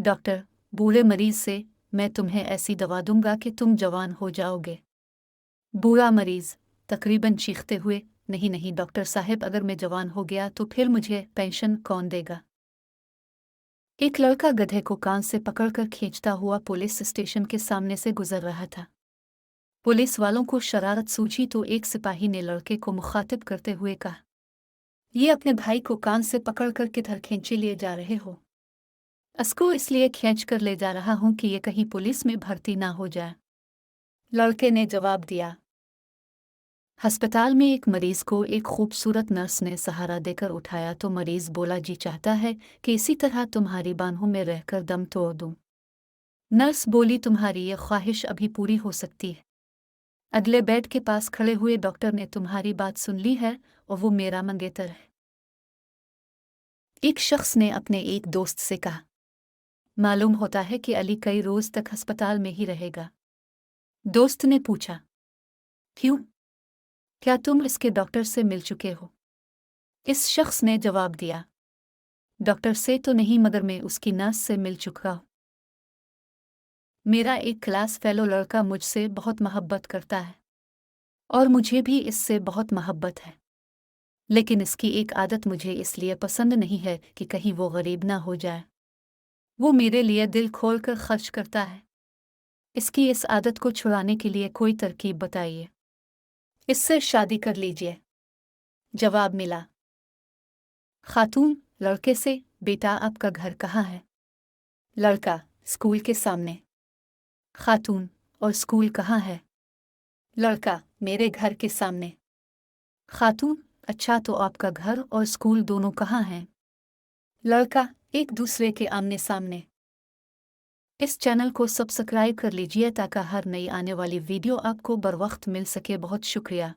Doctor बूढ़े मरीज से, मैं तुम्हें ऐसी दवा दूंगा कि तुम जवान हो जाओगे। बूढ़ा मरीज तकरीबन चीखते हुए, नहीं नहीं डॉक्टर साहब, अगर मैं जवान हो गया तो फिर मुझे पेंशन कौन देगा। एक लड़का गधे को कान से पकड़कर खींचता हुआ पुलिस स्टेशन के सामने से गुजर रहा था। पुलिस वालों को शरारत सूझी तो एक सिपाही ने लड़के को मुखातिब करते हुए कहा, ये अपने भाई को कान से पकड़कर किधर खींचे लिए जा रहे हो? उसको इसलिए खींच कर ले जा रहा हूं कि ये कहीं पुलिस में भर्ती ना हो जाए। लड़के ने जवाब दिया। अस्पताल में एक मरीज को एक खूबसूरत नर्स ने सहारा देकर उठाया तो मरीज बोला, जी चाहता है कि इसी तरह तुम्हारी बाहों में रहकर दम तोड़ दूं। नर्स बोली, तुम्हारी ये ख्वाहिश अभी पूरी हो सकती है। अगले बेड के पास खड़े हुए डॉक्टर ने तुम्हारी बात सुन ली है और वो मेरा मंगेतर है। एक शख्स ने अपने एक दोस्त से कहा, मालूम होता है कि अली कई रोज तक अस्पताल में ही रहेगा। दोस्त ने पूछा, क्यों? क्या तुम इसके डॉक्टर से मिल चुके हो? इस शख्स ने जवाब दिया, डॉक्टर से तो नहीं मगर मैं उसकी नर्स से मिल चुका हूं। मेरा एक क्लास फेलो लड़का मुझसे बहुत मोहब्बत करता है और मुझे भी इससे बहुत मोहब्बत है, लेकिन इसकी एक आदत मुझे इसलिए पसंद नहीं है कि कहीं वो गरीब ना हो जाए। वो मेरे लिए दिल खोलकर खर्च करता है। इसकी इस आदत को छुड़ाने के लिए कोई तरकीब बताइए। इससे शादी कर लीजिए। जवाब मिला। खातून लड़के से, बेटा आपका घर कहाँ है? लड़का, स्कूल के सामने। खातून, और स्कूल कहाँ है? लड़का, मेरे घर के सामने। खातून, अच्छा तो आपका घर और स्कूल दोनों कहाँ हैं? लड़का, एक दूसरे के आमने सामने। इस चैनल को सब्सक्राइब कर लीजिए ताकि हर नई आने वाली वीडियो आपको बर वक्त मिल सके। बहुत शुक्रिया।